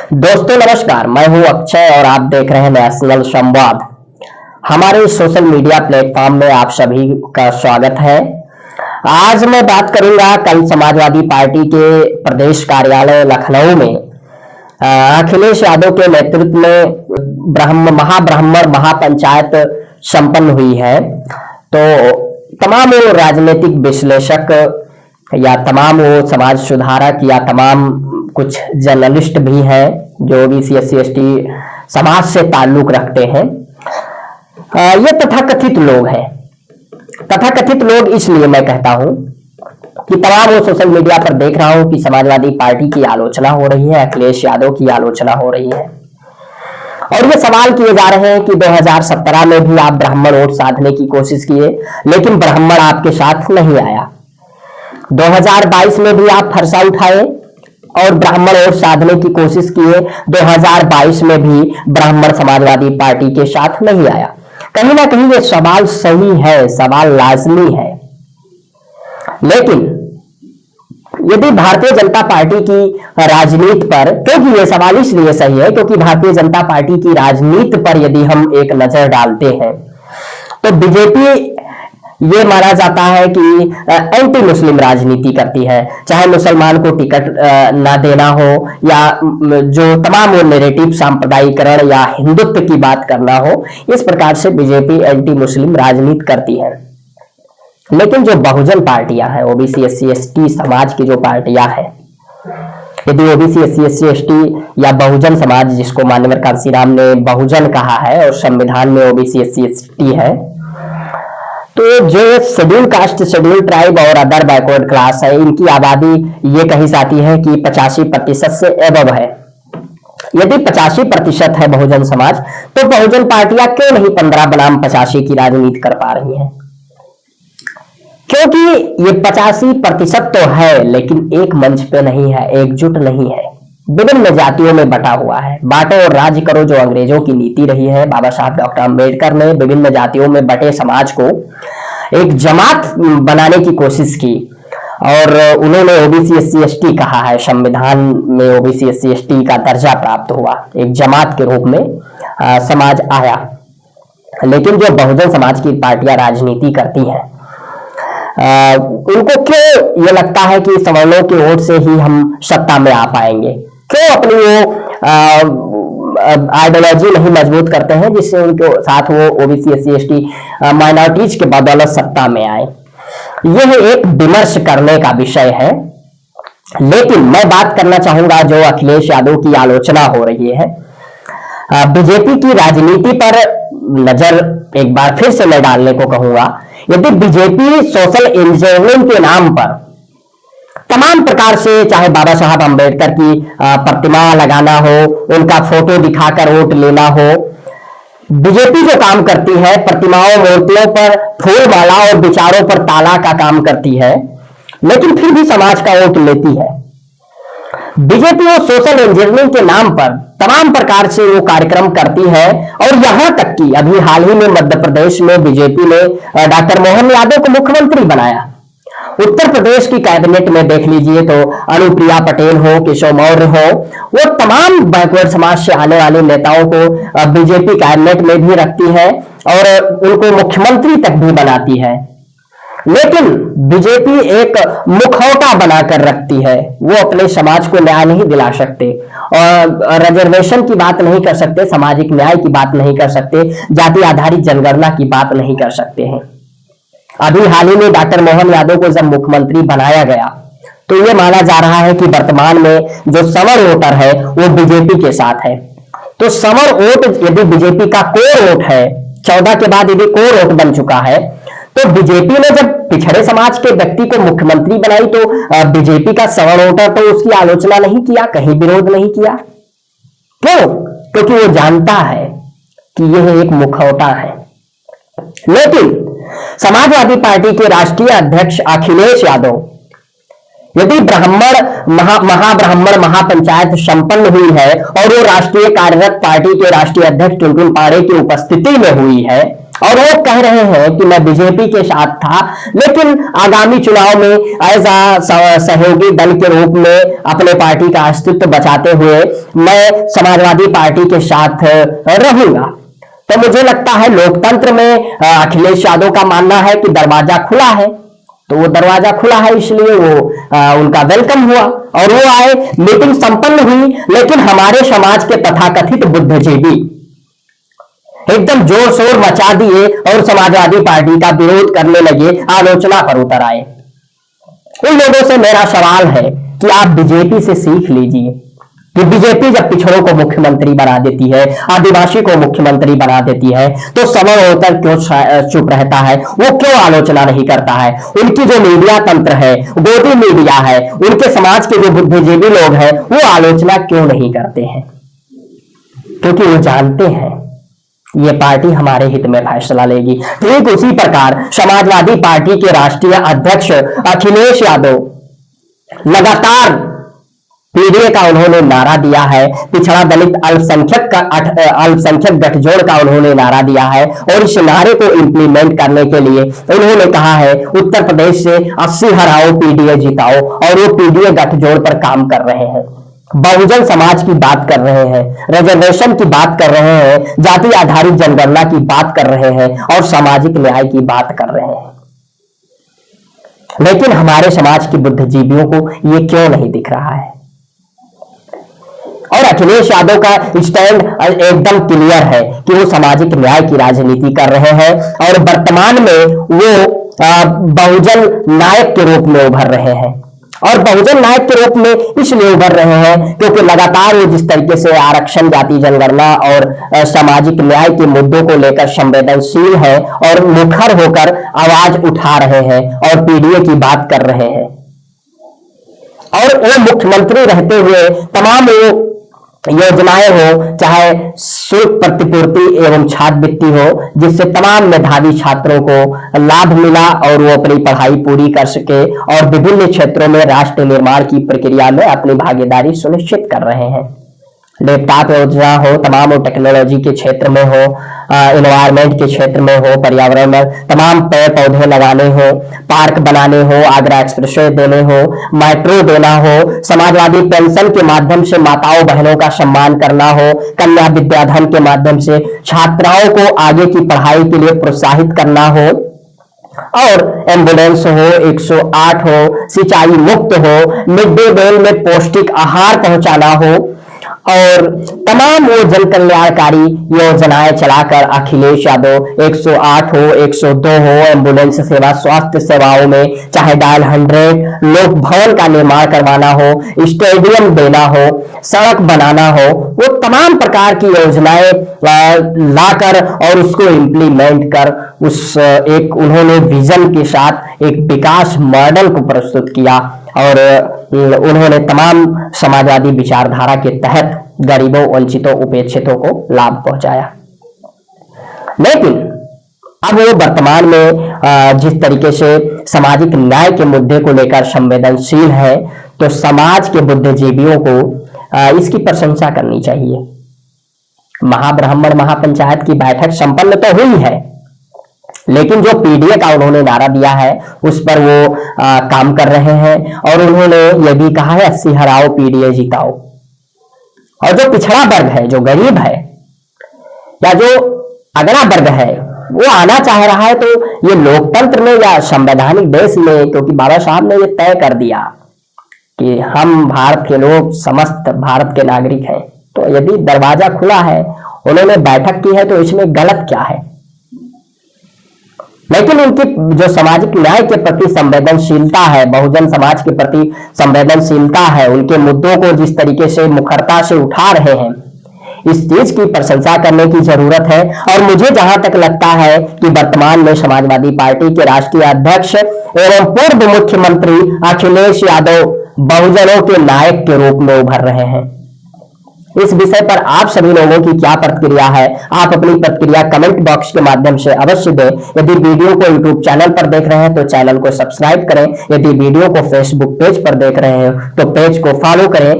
दोस्तों नमस्कार, मैं हूं अक्षय और आप देख रहे हैं नेशनल संवाद। हमारे सोशल मीडिया प्लेटफॉर्म में आप सभी का स्वागत है। आज मैं बात करूंगा कल समाजवादी पार्टी के प्रदेश कार्यालय लखनऊ में अखिलेश यादव के नेतृत्व में महाब्राह्मण महापंचायत संपन्न हुई है। तो तमाम वो राजनीतिक विश्लेषक या तमाम वो समाज सुधारक या तमाम कुछ जर्नलिस्ट भी हैं जो ओबीसी एससी एसटी समाज से ताल्लुक रखते हैं। ये तथाकथित लोग हैं। तथाकथित लोग इसलिए मैं कहता हूं कि तमाम वो सोशल मीडिया पर देख रहा हूं कि समाजवादी पार्टी की आलोचना हो रही है, अखिलेश यादव की आलोचना हो रही है और ये सवाल किए जा रहे हैं कि 2017 में भी आप ब्राह्मण वोट साधने की कोशिश किए लेकिन ब्राह्मण आपके साथ नहीं आया। 2022 में भी आप फरसा उठाए और ब्राह्मण वोट साधने की कोशिश किए, 2022 में भी ब्राह्मण समाजवादी पार्टी के साथ नहीं आया। कहीं ना कहीं ये सवाल सही है, सवाल लाजमी है। लेकिन यदि भारतीय जनता पार्टी की राजनीति पर, क्योंकि ये सवाल इसलिए सही है क्योंकि भारतीय जनता पार्टी की राजनीति पर यदि हम एक नजर डालते हैं तो बीजेपी ये माना जाता है कि एंटी मुस्लिम राजनीति करती है, चाहे मुसलमान को टिकट ना देना हो या जो तमाम वो नेरेटिव सांप्रदायिकरण या हिंदुत्व की बात करना हो, इस प्रकार से बीजेपी एंटी मुस्लिम राजनीति करती है। लेकिन जो बहुजन पार्टियां हैं, ओबीसी एससी एसटी समाज की जो पार्टियां हैं, यदि ओबीसी एससी एससी एसटी या बहुजन समाज, जिसको माननीय कांशीराम ने बहुजन कहा है और संविधान में ओबीसी एससी एसटी है, तो जो शेड्यूल कास्ट, शेड्यूल ट्राइब और अदर बैकवर्ड क्लास है, इनकी आबादी ये कही जाती है कि 85% से एबव है। यदि 85% है बहुजन समाज, तो बहुजन पार्टियां क्यों नहीं 15 बनाम 85 की राजनीति कर पा रही हैं? क्योंकि ये 85% तो है लेकिन एक मंच पे नहीं है, एकजुट नहीं है, विभिन्न जातियों में बटा हुआ है। बांटो और राज्य करो जो अंग्रेजों की नीति रही है। बाबा साहब डॉक्टर अंबेडकर ने विभिन्न जातियों में बटे समाज को एक जमात बनाने की कोशिश की और उन्होंने ओबीसी एससी एसटी कहा है। संविधान में ओबीसी एससी एसटी का दर्जा प्राप्त हुआ, एक जमात के रूप में समाज आया। लेकिन जो बहुजन समाज की पार्टियां राजनीति करती हैं, उनको क्यों ये लगता है कि सवर्णों के वोट से ही हम सत्ता में आ पाएंगे? क्यों अपनी वो आइडियोलॉजी नहीं मजबूत करते हैं जिससे उनके साथ वो ओबीसी एससी एसटी माइनॉरिटीज के बदौलत सत्ता में आए? यह एक विमर्श करने का विषय है। लेकिन मैं बात करना चाहूंगा जो अखिलेश यादव की आलोचना हो रही है, बीजेपी की राजनीति पर नजर एक बार फिर से मैं डालने को कहूंगा। यदि बीजेपी सोशल इंजीनियरिंग के नाम पर तमाम प्रकार से, चाहे बाबा साहब अंबेडकर की प्रतिमा लगाना हो, उनका फोटो दिखाकर वोट लेना हो, बीजेपी जो काम करती है, प्रतिमाओं मूर्तियों पर फूल माला और विचारों पर ताला का काम करती है, लेकिन फिर भी समाज का वोट लेती है। बीजेपी वो सोशल इंजीनियरिंग के नाम पर तमाम प्रकार से वो कार्यक्रम करती है और यहां तक कि अभी हाल ही में मध्य प्रदेश में बीजेपी ने डॉक्टर मोहन यादव को मुख्यमंत्री बनाया। उत्तर प्रदेश की कैबिनेट में देख लीजिए तो अनुप्रिया पटेल हो, केशव मौर्य हो, वो तमाम बैकवर्ड समाज से आने वाले नेताओं को बीजेपी कैबिनेट में भी रखती है और उनको मुख्यमंत्री तक भी बनाती है। लेकिन बीजेपी एक मुखौटा बनाकर रखती है। वो अपने समाज को न्याय नहीं दिला सकते और रिजर्वेशन की बात नहीं कर सकते, सामाजिक न्याय की बात नहीं कर सकते, जाति आधारित जनगणना की बात नहीं कर सकते हैं। अभी हाल ही में डॉक्टर मोहन यादव को जब मुख्यमंत्री बनाया गया तो ये माना जा रहा है कि वर्तमान में जो सवर वोटर है वो बीजेपी के साथ है। तो सवर वोट यदि बीजेपी का कोर वोट है, 14 के बाद यदि कोर वोट बन चुका है, तो बीजेपी ने जब पिछड़े समाज के व्यक्ति को मुख्यमंत्री बनाई तो बीजेपी का सवर्ण वोटर तो उसकी आलोचना नहीं किया, कहीं विरोध नहीं किया। क्यों? क्योंकि वो जानता है कि यह एक मुखौटा है। लेकिन समाजवादी पार्टी के राष्ट्रीय अध्यक्ष अखिलेश यादव, यदि महाब्राह्मण महापंचायत संपन्न हुई है और वो राष्ट्रीय कार्यरत पार्टी के राष्ट्रीय अध्यक्ष टुनटुन पाड़े की उपस्थिति में हुई है और वो कह रहे हैं कि मैं बीजेपी के साथ था, लेकिन आगामी चुनाव में एज आ सहयोगी दल के रूप में अपने पार्टी का अस्तित्व बचाते हुए मैं समाजवादी पार्टी के साथ रहूंगा। तो मुझे लगता है लोकतंत्र में अखिलेश यादव का मानना है कि दरवाजा खुला है, तो वो दरवाजा खुला है इसलिए वो उनका वेलकम हुआ और वो आए, मीटिंग संपन्न हुई। लेकिन हमारे समाज के तथाकथित बुद्धिजीवी एकदम जोर शोर मचा दिए और समाजवादी पार्टी का विरोध करने लगे, आलोचना पर उतर आए। उन लोगों से मेरा सवाल है कि आप बीजेपी से सीख लीजिए कि बीजेपी जब पिछड़ों को मुख्यमंत्री बना देती है, आदिवासी को मुख्यमंत्री बना देती है, तो सवर्ण होकर क्यों चुप रहता है, वो क्यों आलोचना नहीं करता है। उनकी जो मीडिया तंत्र है, गोदी मीडिया है, उनके समाज के जो बुद्धिजीवी लोग हैं, वो आलोचना क्यों नहीं करते हैं? क्योंकि वो जानते हैं ये पार्टी हमारे हित में फैसला लेगी। ठीक उसी प्रकार समाजवादी पार्टी के राष्ट्रीय अध्यक्ष अखिलेश यादव लगातार पीडीए का उन्होंने नारा दिया है, पिछड़ा दलित अल्पसंख्यक गठजोड़ का उन्होंने नारा दिया है और इस नारे को इंप्लीमेंट करने के लिए उन्होंने कहा है उत्तर प्रदेश से 80 हराओ पीडीए जिताओ, और वो पीडीए गठजोड़ पर काम कर रहे हैं। बहुजन समाज की बात कर रहे हैं, रिजर्वेशन की बात कर रहे हैं, जाति आधारित जनगणना की बात कर रहे हैं और सामाजिक न्याय की बात कर रहे हैं। लेकिन हमारे समाज के बुद्धिजीवियों को ये क्यों नहीं दिख रहा है? और अखिलेश यादव का स्टैंड एकदम क्लियर है कि वो सामाजिक न्याय की राजनीति कर रहे हैं और वर्तमान में वो बहुजन नायक के रूप में उभर रहे हैं। और बहुजन नायक के रूप में इसलिए उभर रहे हैं क्योंकि लगातार वो जिस तरीके से आरक्षण, जाति जनगणना और सामाजिक न्याय के मुद्दों को लेकर संवेदनशील है और मुखर होकर आवाज उठा रहे हैं और पीडीए की बात कर रहे हैं। और वो मुख्यमंत्री रहते हुए तमाम वो योजनाएं हो, चाहे शुल्क प्रतिपूर्ति एवं छात्रवृत्ति हो, जिससे तमाम मेधावी छात्रों को लाभ मिला और वो अपनी पढ़ाई पूरी कर सके और विभिन्न क्षेत्रों में राष्ट्र निर्माण की प्रक्रिया में अपनी भागीदारी सुनिश्चित कर रहे हैं। लैपटॉप योजना हो, तमाम वो टेक्नोलॉजी के क्षेत्र में हो, एनवायरमेंट के क्षेत्र में हो, पर्यावरण में तमाम पेड़ पौधे लगाने हो, पार्क बनाने हो, आगरा एक्सप्रेसवे देने हो, मेट्रो देना हो, समाजवादी पेंशन के माध्यम से माताओं बहनों का सम्मान करना हो, कन्या विद्याधन के माध्यम से छात्राओं को आगे की पढ़ाई के लिए प्रोत्साहित करना हो, और एम्बुलेंस हो, 108 हो, सिंचाई मुक्त हो, मिड डे मील में पौष्टिक आहार पहुंचाना हो और तमाम वो जन कल्याणकारी योजनाएं चलाकर अखिलेश यादव 108 हो, 102 हो, एम्बुलेंस सेवा, स्वास्थ्य सेवाओं में चाहे डायल 100, लोक भवन का निर्माण करवाना हो, स्टेडियम देना हो, सड़क बनाना हो, वो तमाम प्रकार की योजनाएं लाकर और उसको इंप्लीमेंट कर उस एक उन्होंने विजन के साथ एक विकास मॉडल को प्रस्तुत किया और उन्होंने तमाम समाजवादी विचारधारा के तहत गरीबों, वंचितों, उपेक्षितों को लाभ पहुंचाया। लेकिन अब वो वर्तमान में जिस तरीके से सामाजिक न्याय के मुद्दे को लेकर संवेदनशील है, तो समाज के बुद्धिजीवियों को इसकी प्रशंसा करनी चाहिए। महाब्राह्मण महापंचायत की बैठक संपन्न तो हुई है, लेकिन जो पीडीए का उन्होंने नारा दिया है उस पर वो काम कर रहे हैं और उन्होंने ये भी कहा है 80 हराओ पीडीए जिताओ। और जो पिछड़ा वर्ग है, जो गरीब है या जो अगला वर्ग है, वो आना चाह रहा है, तो ये लोकतंत्र में या संवैधानिक देश में, क्योंकि बाबा साहब ने ये तय कर दिया कि हम भारत के लोग समस्त भारत के नागरिक हैं, तो यदि दरवाजा खुला है, उन्होंने बैठक की है, तो इसमें गलत क्या है? लेकिन उनकी जो सामाजिक न्याय के प्रति संवेदनशीलता है, बहुजन समाज के प्रति संवेदनशीलता है, उनके मुद्दों को जिस तरीके से मुखरता से उठा रहे हैं, इस चीज की प्रशंसा करने की जरूरत है। और मुझे जहां तक लगता है कि वर्तमान में समाजवादी पार्टी के राष्ट्रीय अध्यक्ष एवं पूर्व मुख्यमंत्री अखिलेश यादव बहुजनों के नायक के रूप में उभर रहे हैं। इस विषय पर आप सभी लोगों की क्या प्रतिक्रिया है? आप अपनी प्रतिक्रिया कमेंट बॉक्स के माध्यम से अवश्य दें। यदि वीडियो को यूट्यूब चैनल पर देख रहे हैं तो चैनल को सब्सक्राइब करें। यदि वीडियो को फेसबुक पेज पर देख रहे हैं तो पेज को फॉलो करें।